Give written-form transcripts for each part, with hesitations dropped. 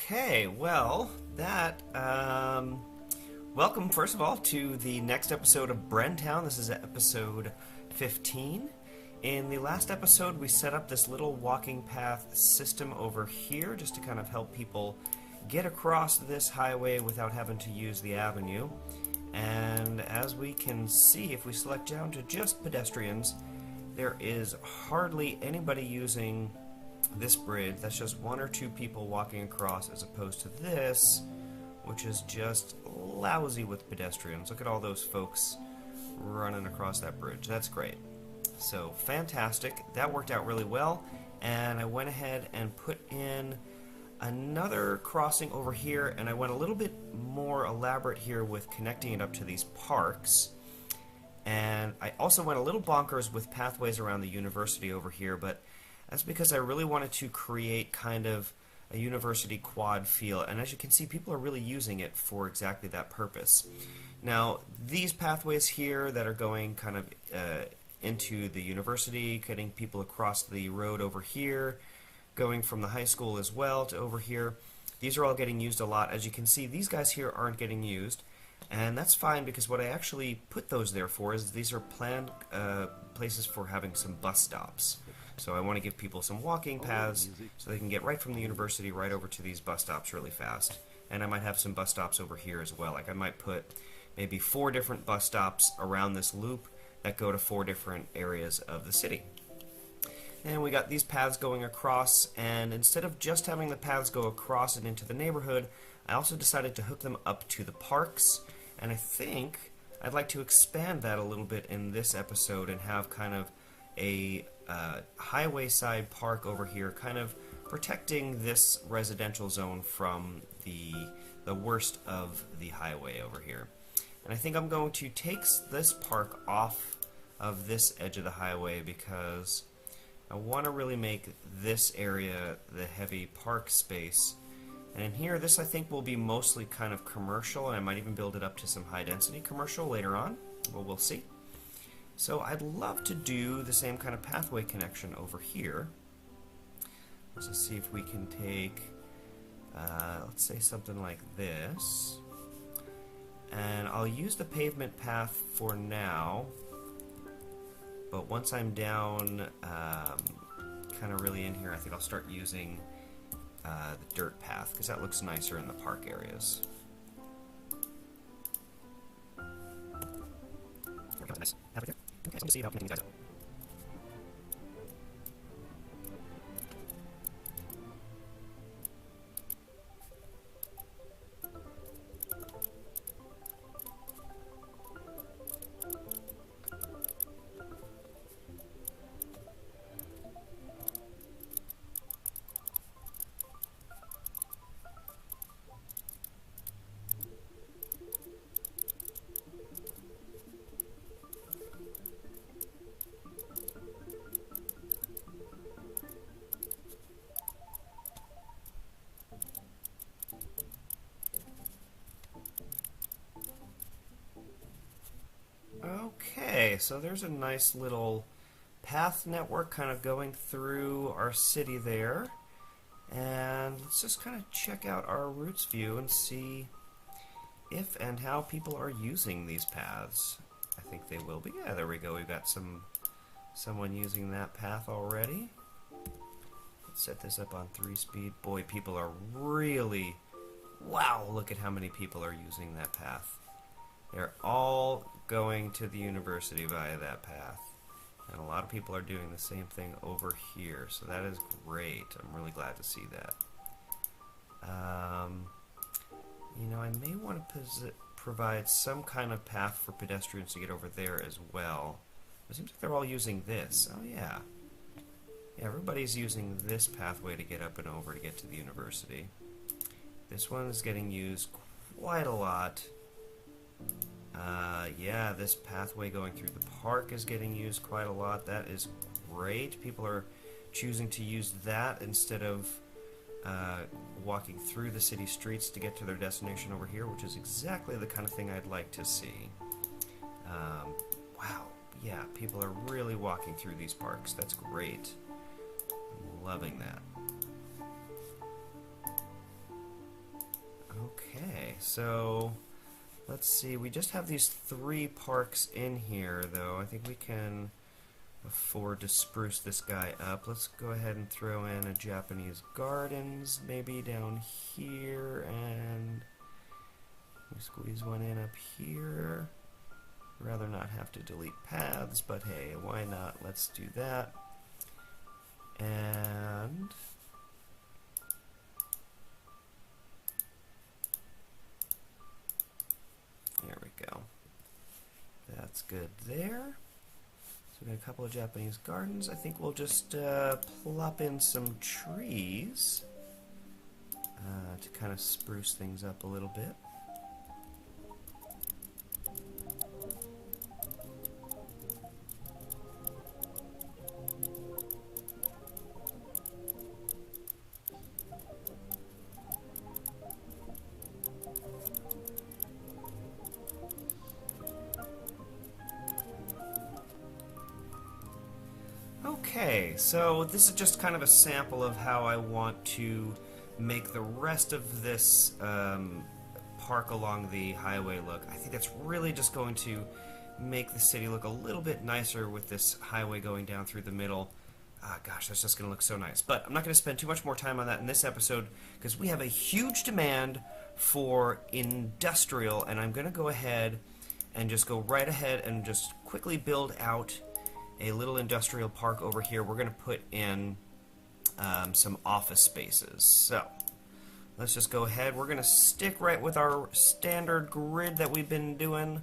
Okay, well, welcome first of all to the next episode of Brenntown. This is episode 15. In the last episode, we set up this little walking path system over here just to kind of help people get across this highway without having to use the avenue. And as we can see, if we select down to just pedestrians, there is hardly anybody using this bridge. That's just one or two people walking across, as opposed to this, which is just lousy with pedestrians. Look at all those folks running across that bridge. That's great. So fantastic. That worked out really well, and I went ahead and put in another crossing over here, and I went a little bit more elaborate here with connecting it up to these parks. And I also went a little bonkers with pathways around the university over here, but that's because I really wanted to create kind of a university quad feel, and as you can see, people are really using it for exactly that purpose. Now, these pathways here that are going kind of into the university, getting people across the road over here, going from the high school as well to over here, these are all getting used a lot. As you can see, these guys here aren't getting used, and that's fine because what I actually put those there for is these are planned places for having some bus stops. So I want to give people some walking paths so they can get right from the university right over to these bus stops really fast. And I might have some bus stops over here as well. Like I might put maybe 4 different bus stops around this loop that go to 4 different areas of the city. And we got these paths going across, and instead of just having the paths go across and into the neighborhood, I also decided to hook them up to the parks. And I think I'd like to expand that a little bit in this episode and have kind of a highway side park over here, kind of protecting this residential zone from the worst of the highway over here. And I think I'm going to take this park off of this edge of the highway because I want to really make this area the heavy park space. And in here, this I think will be mostly kind of commercial, and I might even build it up to some high density commercial later on. Well, we'll see. So I'd love to do the same kind of pathway connection over here. Let's just see if we can take, let's say something like this. And I'll use the pavement path for now. But once I'm down, kind of really in here, I think I'll start using the dirt path, because that looks nicer in the park areas. Nice. Okay, so let's see how connecting these guys up. Okay, so there's a nice little path network kind of going through our city there. And let's just kind of check out our routes view and see if and how people are using these paths. I think they will be. Yeah, there we go. We've got someone using that path already. Let's set this up on 3-speed. Boy, people are really... Wow, look at how many people are using that path. They're all going to the university via that path. And a lot of people are doing the same thing over here, so that is great. I'm really glad to see that. You know, I may want to provide some kind of path for pedestrians to get over there as well. It seems like they're all using this. Oh, yeah. Yeah, everybody's using this pathway to get up and over to get to the university. This one is getting used quite a lot. Yeah, this pathway going through the park is getting used quite a lot. That is great. People are choosing to use that instead of walking through the city streets to get to their destination over here, which is exactly the kind of thing I'd like to see. Wow, yeah, people are really walking through these parks. That's great. I'm loving that. Okay, so let's see. We just have these 3 parks in here, though. I think we can afford to spruce this guy up. Let's go ahead and throw in a Japanese Gardens, maybe down here, and we squeeze one in up here. Rather not have to delete paths, but hey, why not? Let's do that. And there we go. That's good there. So we got a couple of Japanese Gardens. I think we'll just plop in some trees to kind of spruce things up a little bit. Okay, so this is just kind of a sample of how I want to make the rest of this park along the highway look. I think that's really just going to make the city look a little bit nicer with this highway going down through the middle. Gosh, that's just going to look so nice. But I'm not going to spend too much more time on that in this episode because we have a huge demand for industrial, and I'm going to go ahead and just go right ahead and just quickly build out a little industrial park over here. We're going to put in some office spaces. So let's just go ahead. We're going to stick right with our standard grid that we've been doing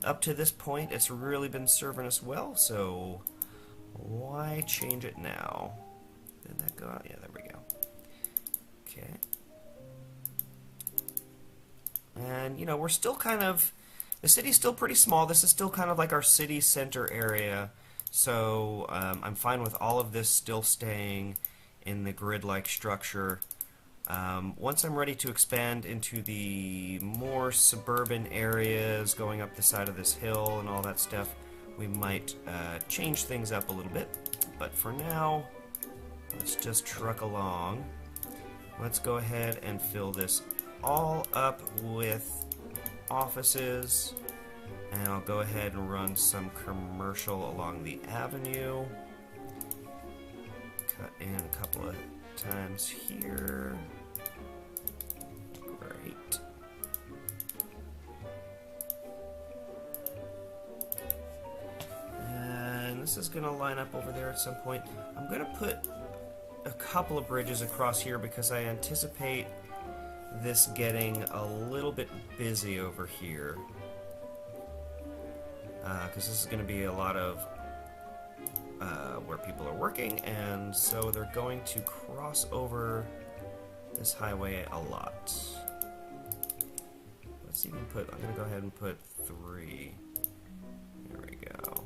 up to this point. It's really been serving us well, so why change it now? Did that go out? Yeah, there we go. Okay. And, you know, we're still kind of, the city's still pretty small. This is still kind of like our city center area. So I'm fine with all of this still staying in the grid-like structure. Once I'm ready to expand into the more suburban areas, going up the side of this hill and all that stuff, we might change things up a little bit. But for now, let's just truck along. Let's go ahead and fill this all up with offices. And I'll go ahead and run some commercial along the avenue. Cut in a couple of times here. Great. And this is going to line up over there at some point. I'm going to put a couple of bridges across here because I anticipate this getting a little bit busy over here. Because this is going to be a lot of where people are working, and so they're going to cross over this highway a lot. Let's even put, I'm going to go ahead and put 3. There we go.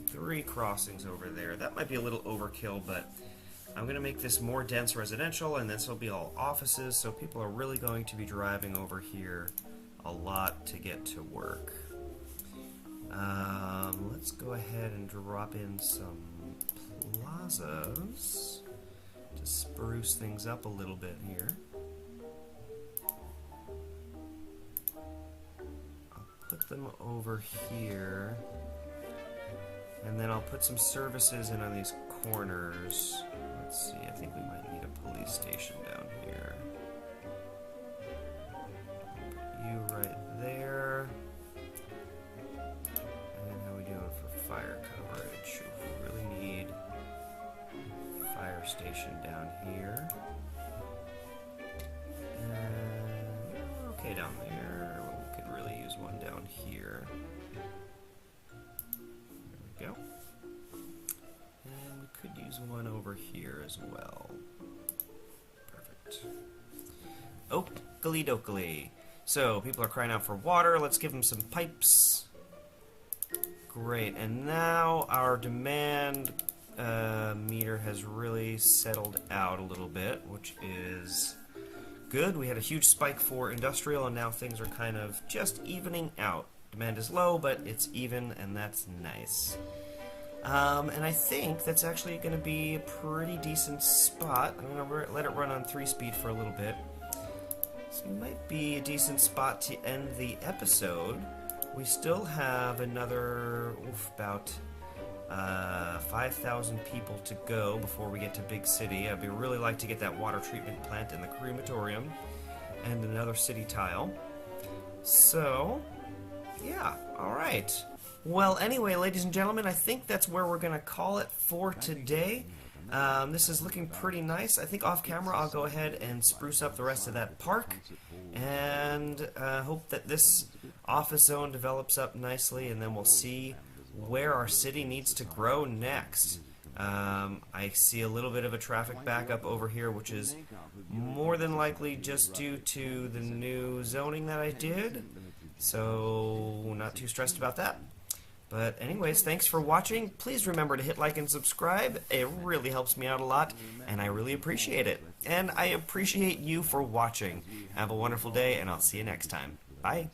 3 crossings over there. That might be a little overkill, but I'm going to make this more dense residential, and this will be all offices, so people are really going to be driving over here a lot to get to work. Let's go ahead and drop in some plazas to spruce things up a little bit here. I'll put them over here, and then I'll put some services in on these corners. Let's see, I think we might need a police station down here. Put you right there. Fire coverage. We really need a fire station down here. And, okay, down there. We could really use one down here. There we go. And we could use one over here as well. Perfect. Oakley dokley. So, people are crying out for water. Let's give them some pipes. Great, and now our demand meter has really settled out a little bit, which is good. We had a huge spike for industrial, and now things are kind of just evening out. Demand is low, but it's even, and that's nice. And I think that's actually going to be a pretty decent spot. I'm going to let it run on 3-speed for a little bit. This might be a decent spot to end the episode. We still have another, about 5,000 people to go before we get to Big City. I'd really like to get that water treatment plant and the crematorium and another city tile. So, yeah, alright. Well, anyway, ladies and gentlemen, I think that's where we're going to call it for today. This is looking pretty nice. I think off camera I'll go ahead and spruce up the rest of that park, and hope that this office zone develops up nicely, and then we'll see where our city needs to grow next. I see a little bit of a traffic backup over here, which is more than likely just due to the new zoning that I did, so not too stressed about that. But anyways, thanks for watching. Please remember to hit like and subscribe. It really helps me out a lot, and I really appreciate it. And I appreciate you for watching. Have a wonderful day, and I'll see you next time. Bye.